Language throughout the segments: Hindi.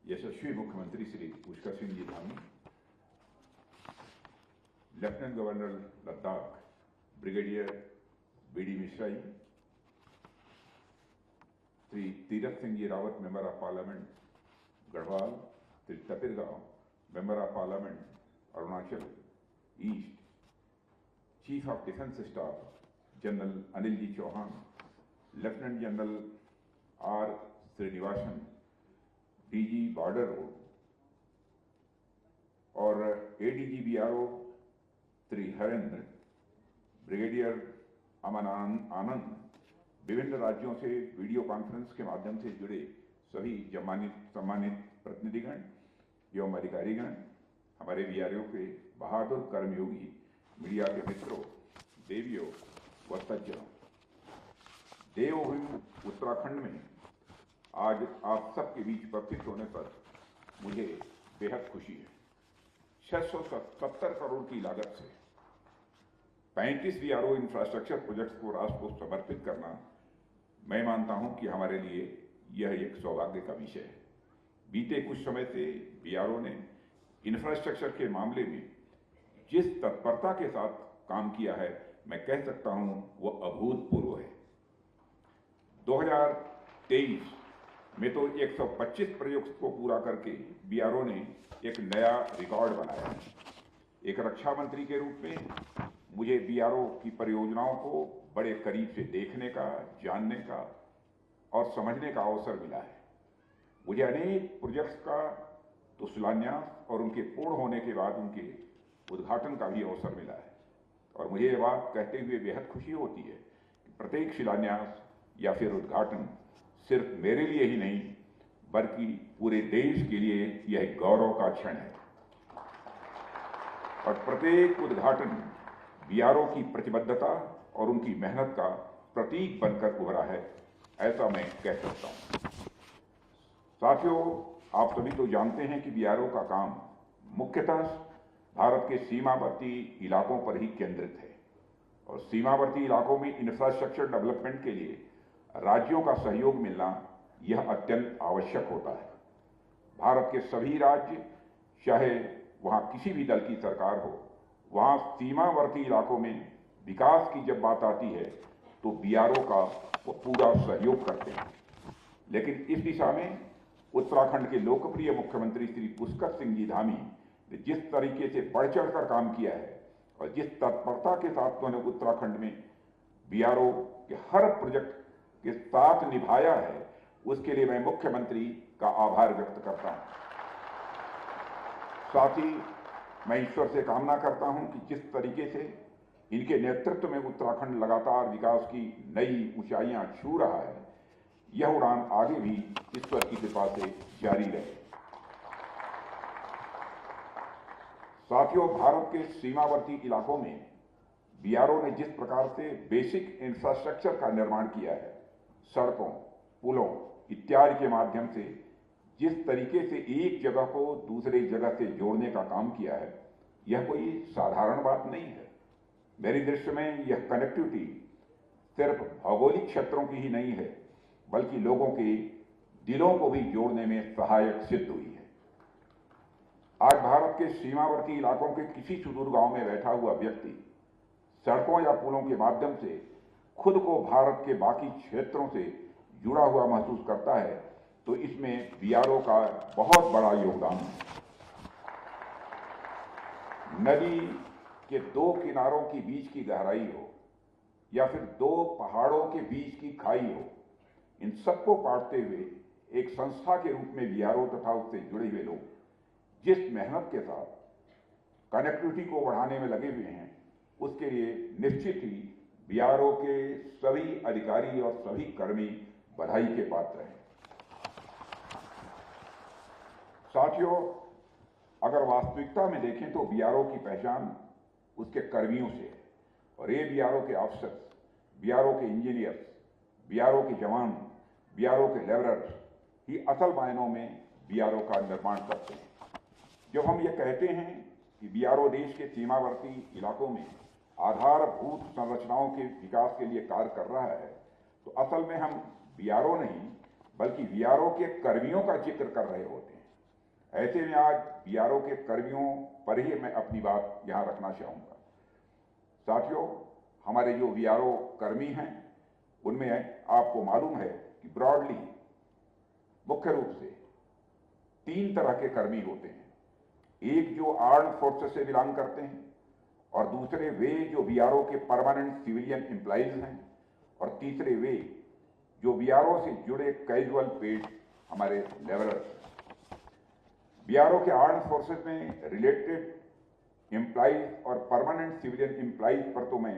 यशस्वी मुख्यमंत्री Shri Pushkar Singh ji Dhami, lieutenant governor Ladakh brigadier BD Mishra ji, Shri Tirath Singh ji Rawat member of parliament Garhwal, Shri Tapir Gao member of parliament Arunachal east, chief of defence staff general Anil ji Chauhan, lieutenant general R Srinivasan DG border road और ADG BRO Shri Harendra, brigadier Aman Anand, विभिन्न राज्यों से वीडियो कॉन्फ्रेंस के माध्यम से जुड़े सभी सम्मानित प्रतिनिधिगण एवं अधिकारीगण, हमारे बीआरओ के बहादुर कर्मयोगी, मीडिया के मित्रों, देवियों व सज्जनों, देवभूमि उत्तराखंड में आज आप सबके बीच उपस्थित होने पर मुझे बेहद खुशी है। 670 करोड़ की लागत से 35 बीआरओ इंफ्रास्ट्रक्चर प्रोजेक्ट्स को राष्ट्र को समर्पित करना, मैं मानता हूं कि हमारे लिए यह एक सौभाग्य का विषय है। बीते कुछ समय से बीआरओ ने इंफ्रास्ट्रक्चर के मामले में जिस तत्परता के साथ काम किया है, मैं कह सकता हूं वह अभूतपूर्व है। 2023 में तो 125 प्रोजेक्ट्स को पूरा करके बीआरओ ने एक नया रिकॉर्ड बनाया है। एक रक्षा मंत्री के रूप में मुझे बीआरओ की परियोजनाओं को बड़े करीब से देखने का, जानने का और समझने का अवसर मिला है। मुझे अनेक प्रोजेक्ट्स का तो शिलान्यास और उनके पूर्ण होने के बाद उनके उद्घाटन का भी अवसर मिला है और मुझे ये बात कहते हुए बेहद खुशी होती है कि प्रत्येक शिलान्यास या फिर उद्घाटन सिर्फ मेरे लिए ही नहीं बल्कि पूरे देश के लिए यह एक गौरव का क्षण है और प्रत्येक उद्घाटन बीआरओ की प्रतिबद्धता और उनकी मेहनत का प्रतीक बनकर उभरा है, ऐसा मैं कह सकता हूं। साथियों, आप सभी तो जानते हैं कि बीआरओ का काम मुख्यतः भारत के सीमावर्ती इलाकों पर ही केंद्रित है और सीमावर्ती इलाकों में इंफ्रास्ट्रक्चर डेवलपमेंट के लिए राज्यों का सहयोग मिलना यह अत्यंत आवश्यक होता है। भारत के सभी राज्य, चाहे वहां किसी भी दल की सरकार हो, वहां सीमावर्ती इलाकों में विकास की जब बात आती है तो बीआरओ का वो पूरा सहयोग करते हैं। लेकिन इस दिशा में उत्तराखंड के लोकप्रिय मुख्यमंत्री श्री पुष्कर सिंह जी धामी ने जिस तरीके से बढ़ चढ़कर काम किया है और जिस तत्परता के साथ उन्होंने उत्तराखंड में बीआरओ के हर प्रोजेक्ट के साथ निभाया है, उसके लिए मैं मुख्यमंत्री का आभार व्यक्त करता हूं। साथ ही मैं ईश्वर से कामना करता हूं कि जिस तरीके से इनके नेतृत्व में उत्तराखंड लगातार विकास की नई ऊंचाइयां छू रहा है, यह उड़ान आगे भी ईश्वर की कृपा से जारी रहे। साथियों, भारत के सीमावर्ती इलाकों में बीआरओ ने जिस प्रकार से बेसिक इंफ्रास्ट्रक्चर का निर्माण किया है, सड़कों, पुलों इत्यादि के माध्यम से जिस तरीके से एक जगह को दूसरे जगह से जोड़ने का काम किया है, यह कोई साधारण बात नहीं है। मेरी दृष्टि में यह कनेक्टिविटी सिर्फ भौगोलिक क्षेत्रों की ही नहीं है, बल्कि लोगों के दिलों को भी जोड़ने में सहायक सिद्ध हुई है। आज भारत के सीमावर्ती इलाकों के किसी सुदूर गांव में बैठा हुआ व्यक्ति सड़कों या पुलों के माध्यम से खुद को भारत के बाकी क्षेत्रों से जुड़ा हुआ महसूस करता है, तो इसमें बीआरओ का बहुत बड़ा योगदान है। नदी के दो किनारों के बीच की गहराई हो या फिर दो पहाड़ों के बीच की खाई हो, इन सबको काटते हुए एक संस्था के रूप में बीआरओ तथा उससे जुड़े हुए लोग जिस मेहनत के साथ कनेक्टिविटी को बढ़ाने में लगे हुए हैं, उसके लिए निश्चित ही बीआरओ के सभी अधिकारी और सभी कर्मी बधाई के पात्र हैं। साथियों, अगर वास्तविकता में देखें तो बीआरओ की पहचान उसके कर्मियों से है और ये बीआरओ के अफसर, बीआरओ के इंजीनियर्स, बीआरओ के जवान, बीआरओ के लेबरर्स ही असल मायनों में बीआरओ का निर्माण करते हैं। जब हम ये कहते हैं कि बीआरओ देश के सीमावर्ती इलाकों में आधारभूत संरचनाओं के विकास के लिए कार्य कर रहा है, तो असल में हम बीआरओ नहीं बल्कि बीआरओ के कर्मियों का जिक्र कर रहे होते हैं। ऐसे में आज बीआरओ के कर्मियों पर ही मैं अपनी बात यहां रखना चाहूंगा। साथियों, हमारे जो बीआरओ कर्मी हैं उनमें आपको मालूम है कि ब्रॉडली मुख्य रूप से 3 तरह के कर्मी होते हैं। एक जो आर्म्ड फोर्सेस से बिलोंग करते हैं, और दूसरे वे जो बीआरओ के परमानेंट सिविलियन एम्प्लॉइज हैं, और तीसरे वे जो बीआरओ से जुड़े कैजुअल पेड हमारे लेबरर्स। बीआरओ के आर्म्ड फोर्सेस में रिलेटेड एम्प्लॉइज और परमानेंट सिविलियन एम्प्लॉइज पर तो मैं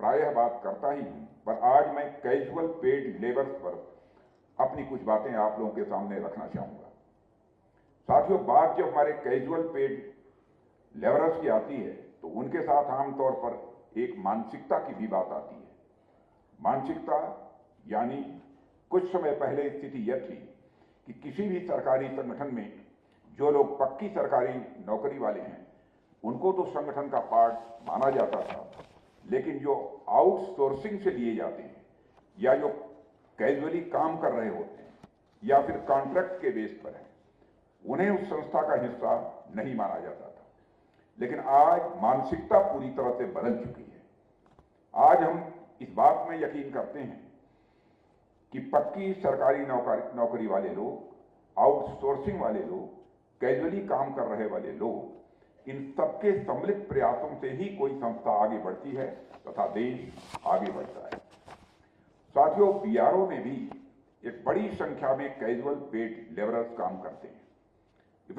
प्रायः बात करता ही हूं, पर आज मैं कैजुअल पेड लेबर्स पर अपनी कुछ बातें आप लोगों के सामने रखना चाहूंगा। साथियों, बात जब हमारे कैजुअल पेड लेबरर्स की आती है तो उनके साथ आमतौर पर एक मानसिकता की भी बात आती है। मानसिकता यानी कुछ समय पहले स्थिति यह थी कि किसी भी सरकारी संगठन में जो लोग पक्की सरकारी नौकरी वाले हैं उनको तो संगठन का पार्ट माना जाता था, लेकिन जो आउटसोर्सिंग से लिए जाते हैं या जो कैजुअली काम कर रहे होते हैं या फिर कॉन्ट्रैक्ट के बेस पर है, उन्हें उस संस्था का हिस्सा नहीं माना जाता था। लेकिन आज मानसिकता पूरी तरह से बदल चुकी है। आज हम इस बात में यकीन करते हैं कि पक्की सरकारी नौकरी वाले लोग, आउटसोर्सिंग वाले लोग, कैजुअली काम कर रहे वाले लोग, इन सबके सम्मिलित प्रयासों से ही कोई संस्था आगे बढ़ती है तथा देश आगे बढ़ता है। साथियों, बीआरओ में भी एक बड़ी संख्या में कैजुअल पेड लेबरर्स काम करते हैं।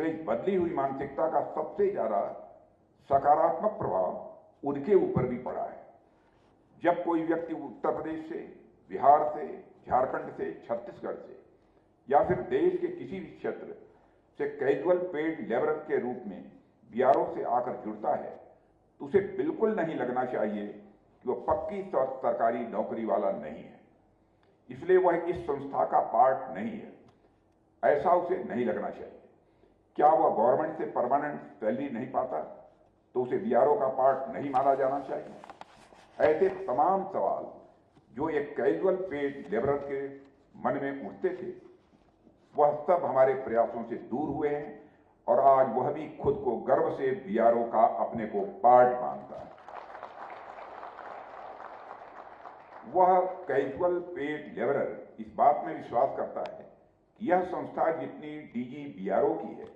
इस बदली हुई मानसिकता का सबसे ज्यादा सकारात्मक प्रभाव उनके ऊपर भी पड़ा है। जब कोई व्यक्ति उत्तर प्रदेश से, बिहार से, झारखंड से, छत्तीसगढ़ से या फिर देश के किसी भी क्षेत्र से कैजुअल पेड लेबरर के रूप में बीआरओ से आकर जुड़ता है तो उसे बिल्कुल नहीं लगना चाहिए कि वह पक्की सरकारी नौकरी वाला नहीं है, इसलिए वह इस संस्था का पार्ट नहीं है, ऐसा उसे नहीं लगना चाहिए। क्या वह गवर्नमेंट से परमानेंट सैलरी नहीं पाता तो उसे बीआरओ का पार्ट नहीं माना जाना चाहिए? ऐसे तमाम सवाल जो एक कैजुअल पेड लेबरर के मन में उठते थे, वह सब हमारे प्रयासों से दूर हुए हैं और आज वह भी खुद को गर्व से बीआरओ का अपने को पार्ट मानता है। वह कैजुअल पेड लेबरर इस बात में विश्वास करता है कि यह संस्था जितनी डीजी बीआरओ की है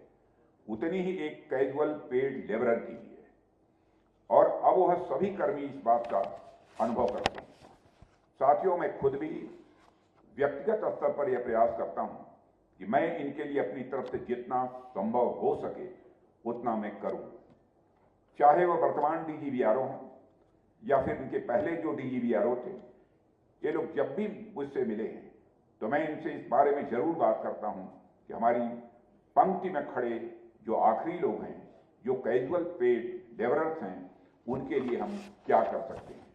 उतनी ही एक कैजुअल पेड लेबरर की भी है, और अब वह सभी कर्मी इस बात का अनुभव करते हैं। साथियों, मैं खुद भी व्यक्तिगत स्तर पर यह प्रयास करता हूं कि मैं इनके लिए अपनी तरफ से जितना संभव हो सके उतना मैं करूं, चाहे वह वर्तमान डीजी बीआरओ हों या फिर इनके पहले जो डीजी बीआरओ थे। ये लोग जब भी मुझसे मिले हैं तो मैं इनसे इस बारे में जरूर बात करता हूं कि हमारी पंक्ति में खड़े जो आखिरी लोग हैं, जो कैजुअल पेड लेबरर्स हैं, उनके लिए हम क्या कर सकते हैं।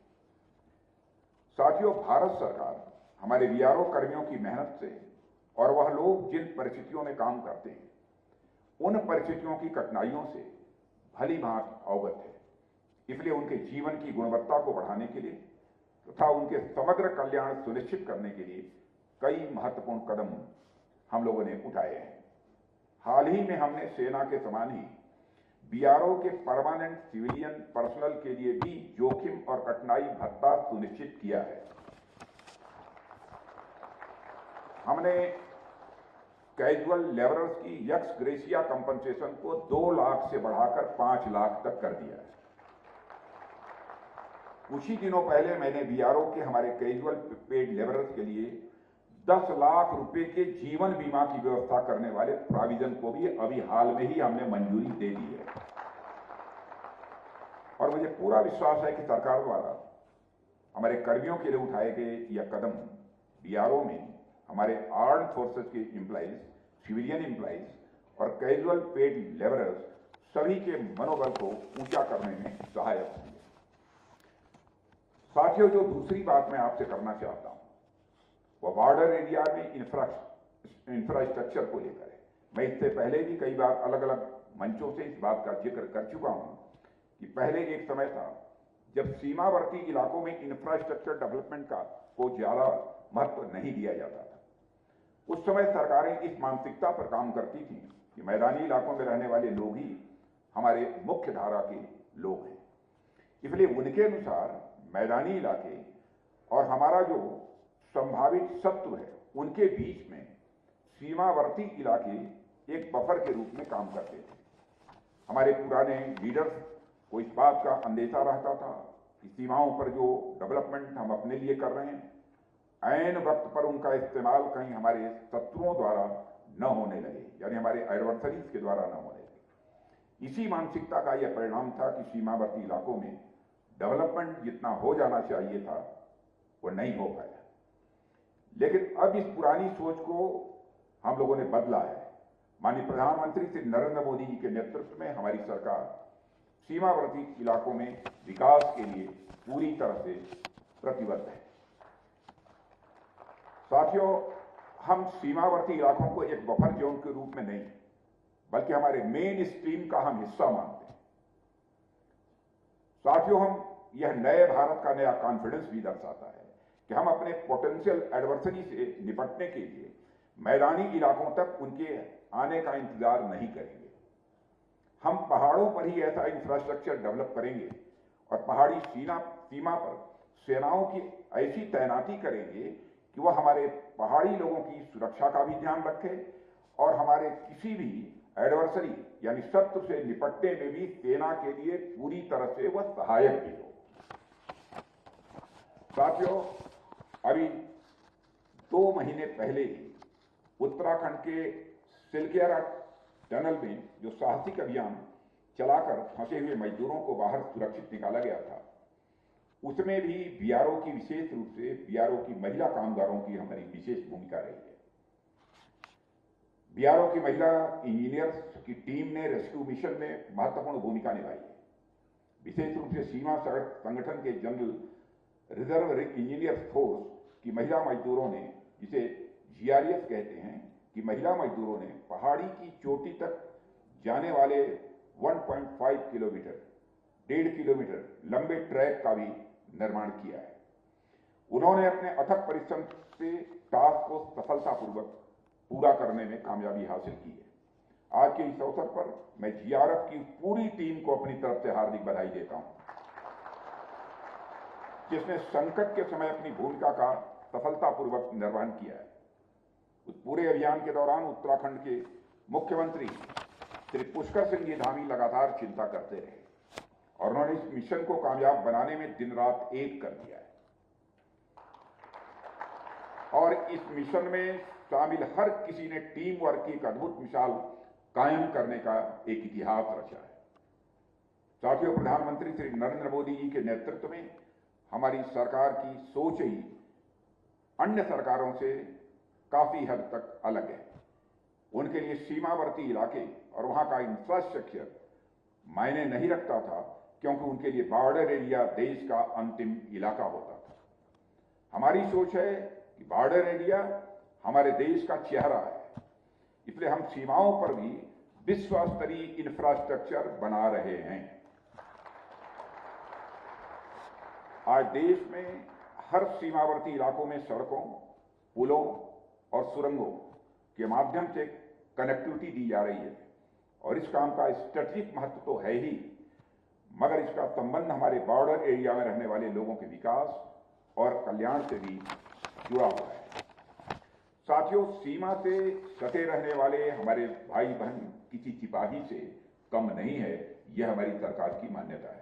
साथियों, भारत सरकार हमारे बीआरओ कर्मियों की मेहनत से और वह लोग जिन परिस्थितियों में काम करते हैं उन परिस्थितियों की कठिनाइयों से भली भांति अवगत है, इसलिए उनके जीवन की गुणवत्ता को बढ़ाने के लिए तथा उनके समग्र कल्याण सुनिश्चित करने के लिए कई महत्वपूर्ण कदम हम लोगों ने उठाए हैं। हाल ही में हमने सेना के समान ही बीआरओ के परमानेंट सिविलियन पर्सनल के लिए भी जोखिम और कठिनाई भत्ता सुनिश्चित किया है। हमने कैजुअल लेबरर्स की एक्स ग्रेशिया कंपनसेशन को 2 लाख से बढ़ाकर 5 लाख तक कर दिया है। कुछ ही दिनों पहले मैंने बीआरओ के हमारे कैजुअल पेड लेबरर्स के लिए 10 लाख रुपए के जीवन बीमा की व्यवस्था करने वाले प्रोविजन को भी अभी हाल में ही हमने मंजूरी दे दी है, और मुझे पूरा विश्वास है कि सरकार द्वारा हमारे कर्मियों के लिए उठाए गए यह कदम बीआरओ में हमारे आर्म्ड फोर्सेस के एम्प्लॉइज, सिविलियन एम्प्लॉइज और कैजुअल पेड लेबरर्स सभी के मनोबल को ऊंचा करने में सहायक होंगे। साथियों, जो दूसरी बात मैं आपसे करना चाहता हूं वह बॉर्डर एरिया में इंफ्रास्ट्रक्चर को लेकर है। मैं इससे पहले भी कई बार अलग अलग मंचों से इस बात का जिक्र कर चुका हूं कि पहले एक समय था जब सीमावर्ती इलाकों में इंफ्रास्ट्रक्चर डेवलपमेंट का को ज्यादा महत्व नहीं दिया जाता था। उस समय सरकारें इस मानसिकता पर काम करती थी कि कि मैदानी इलाकों में रहने वाले लोग ही हमारे मुख्य धारा के लोग हैं। इसलिए उनके अनुसार मैदानी इलाके और हमारा जो संभावित शत्रु है उनके बीच में सीमावर्ती इलाके एक बफर के रूप में काम करते थे। हमारे पुराने लीडर्स को इस बात का अंदेशा रहता था कि सीमाओं पर जो डेवलपमेंट हम अपने लिए कर रहे हैं ऐन वक्त पर उनका इस्तेमाल कहीं हमारे शत्रुओं द्वारा न होने लगे, यानी हमारे एडवर्सरीज के द्वारा न होने लगे। इसी मानसिकता का यह परिणाम था कि सीमावर्ती इलाकों में डेवलपमेंट जितना हो जाना चाहिए था वो नहीं हो पाया। लेकिन अब इस पुरानी सोच को हम लोगों ने बदला है। माननीय प्रधानमंत्री श्री नरेंद्र मोदी जी के नेतृत्व में हमारी सरकार सीमावर्ती इलाकों में विकास के लिए पूरी तरह से प्रतिबद्ध है। साथियों, हम सीमावर्ती इलाकों को एक बफर जोन के रूप में नहीं बल्कि हमारे मेन स्ट्रीम का हम हिस्सा मानते हैं। साथियों, हम यह नए भारत का नया कॉन्फिडेंस भी दर्शाता है कि हम अपने पोटेंशियल एडवर्सरी से निपटने के लिए मैदानी इलाकों तक उनके आने का इंतजार नहीं करेंगे। हम पहाड़ों पर ही ऐसा इंफ्रास्ट्रक्चर डेवलप करेंगे और पहाड़ी सीमा पर सेनाओं की ऐसी तैनाती करेंगे कि वह हमारे पहाड़ी लोगों की सुरक्षा का भी ध्यान रखे और हमारे किसी भी एडवर्सरी यानी शत्रु से निपटने में भी सेना के लिए पूरी तरह से वह सहायक भी हो। साथियों, अभी 2 महीने पहले ही उत्तराखंड के सिलकेरा टनल में जो साहसिक अभियान चलाकर फंसे हुए मजदूरों को बाहर सुरक्षित निकाला गया था, उसमें भी बीआरओ की विशेष रूप से बीआरओ की महिला कामगारों की हमारी विशेष भूमिका रही है। बीआरओ की महिला इंजीनियर्स की टीम ने रेस्क्यू मिशन में महत्वपूर्ण भूमिका निभाई है। विशेष रूप से सीमा सड़क संगठन के जनरल रिजर्व इंजीनियर्स फोर्स की महिला मजदूरों ने, जिसे जीआरएफ कहते हैं, कि महिला मजदूरों ने पहाड़ी की चोटी तक जाने वाले 1.5 किलोमीटर 1.5 किलोमीटर लंबे ट्रैक का भी निर्माण किया है। उन्होंने अपने अथक परिश्रम से टास्क को सफलतापूर्वक पूरा करने में कामयाबी हासिल की है। आज के इस अवसर पर मैं जीआरएफ की पूरी टीम को अपनी तरफ से हार्दिक बधाई देता हूं, जिसने संकट के समय अपनी भूमिका का सफलतापूर्वक निर्वहन किया है। उस पूरे अभियान के दौरान उत्तराखंड के मुख्यमंत्री श्री पुष्कर सिंह जी धामी लगातार चिंता करते रहे और उन्होंने इस मिशन को कामयाब बनाने में दिन रात एक कर दिया है और इस मिशन में शामिल हर किसी ने टीम वर्क की एक अद्भुत मिसाल कायम करने का एक इतिहास रचा है। साथियों, प्रधानमंत्री श्री नरेंद्र मोदी जी के नेतृत्व में हमारी सरकार की सोच ही अन्य सरकारों से काफी हद तक अलग है। उनके लिए सीमावर्ती इलाके और वहां का इंफ्रास्ट्रक्चर मायने नहीं रखता था, क्योंकि उनके लिए बॉर्डर एरिया देश का अंतिम इलाका होता था। हमारी सोच है कि बॉर्डर एरिया हमारे देश का चेहरा है, इसलिए हम सीमाओं पर भी विश्व स्तरीय इंफ्रास्ट्रक्चर बना रहे हैं। आज देश में हर सीमावर्ती इलाकों में सड़कों, पुलों और सुरंगों के माध्यम से कनेक्टिविटी दी जा रही है और इस काम का स्ट्रेटेजिक महत्व तो है ही, मगर इसका संबंध हमारे बॉर्डर एरिया में रहने वाले लोगों के विकास और कल्याण से भी जुड़ा हुआ है। साथियों, सीमा से सटे रहने वाले हमारे भाई बहन किसी सिपाही से कम नहीं है, यह हमारी सरकार की मान्यता है।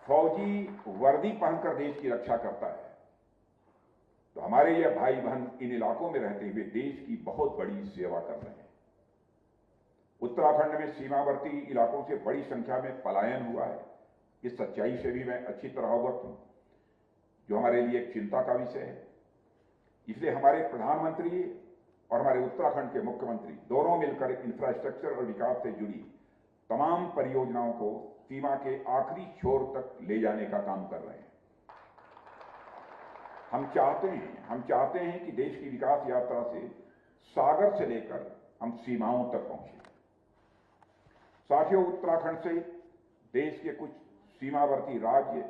फौजी वर्दी पहनकर देश की रक्षा करता है, तो हमारे यह भाई बहन इन इलाकों में रहते हुए देश की बहुत बड़ी सेवा कर रहे हैं। उत्तराखंड में सीमावर्ती इलाकों से बड़ी संख्या में पलायन हुआ है। इस सच्चाई से भी मैं अच्छी तरह अवगत हूं, जो हमारे लिए एक चिंता का विषय है। इसलिए हमारे प्रधानमंत्री और हमारे उत्तराखंड के मुख्यमंत्री दोनों मिलकर इंफ्रास्ट्रक्चर और विकास से जुड़ी तमाम परियोजनाओं को सीमा के आखिरी छोर तक ले जाने का काम कर रहे हैं। हम चाहते हैं कि देश की विकास यात्रा से सागर से लेकर हम सीमाओं तक पहुंचे। साथियों, उत्तराखंड से देश के कुछ सीमावर्ती राज्य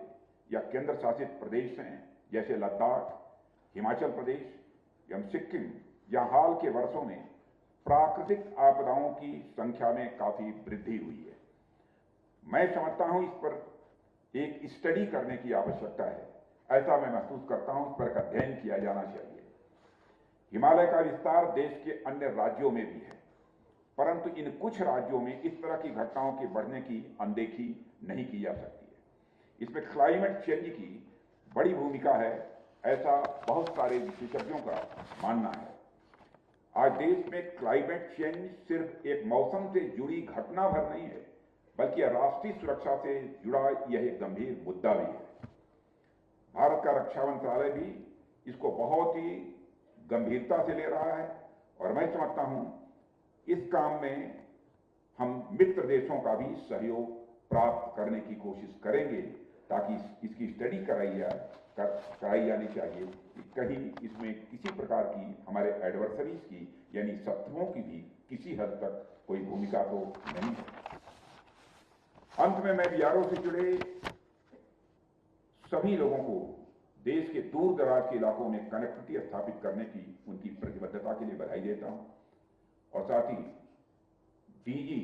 या केंद्र शासित प्रदेश हैं, जैसे लद्दाख, हिमाचल प्रदेश एवं सिक्किम, जहां हाल के वर्षों में प्राकृतिक आपदाओं की संख्या में काफी वृद्धि हुई है। मैं समझता हूं इस पर एक स्टडी करने की आवश्यकता है। ऐसा मैं महसूस करता हूं, इस पर एक अध्ययन किया जाना चाहिए। हिमालय का विस्तार देश के अन्य राज्यों में भी है, परंतु इन कुछ राज्यों में इस तरह की घटनाओं के बढ़ने की अनदेखी नहीं की जा सकती है। इसमें क्लाइमेट चेंज की बड़ी भूमिका है, ऐसा बहुत सारे विशेषज्ञों का मानना है। आज देश में क्लाइमेट चेंज सिर्फ एक मौसम से जुड़ी घटना भर नहीं है, बल्कि राष्ट्रीय सुरक्षा से जुड़ा यह एक गंभीर मुद्दा भी है। भारत का रक्षा मंत्रालय भी इसको बहुत ही गंभीरता से ले रहा है और मैं समझता हूं इस काम में हम मित्र देशों का भी सहयोग प्राप्त करने की कोशिश करेंगे, ताकि इसकी स्टडी कराई जानी चाहिए कि कहीं इसमें किसी प्रकार की हमारे एडवर्सरीज की यानी शत्रुओं की भी किसी हद तक कोई भूमिका तो नहीं है। अंत में मैं बीआरओ से जुड़े सभी लोगों को देश के दूर दराज के इलाकों में कनेक्टिविटी स्थापित करने की उनकी प्रतिबद्धता के लिए बधाई देता हूं और साथ ही डीजी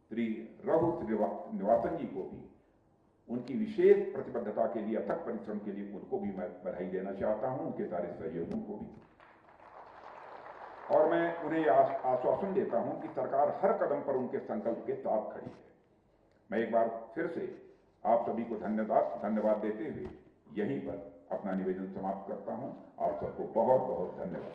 श्री रघु श्रीनिवासन जी को भी उनकी विशेष प्रतिबद्धता के लिए, अथक परिश्रम के लिए उनको भी मैं बधाई देना चाहता हूं, उनके सारे सहयोगियों को भी। और मैं उन्हें आश्वासन देता हूं कि सरकार हर कदम पर उनके संकल्प के साथ खड़ी है। मैं एक बार फिर से आप सभी को धन्यवाद देते हुए यहीं पर अपना निवेदन समाप्त करता हूं। आप सबको बहुत बहुत धन्यवाद।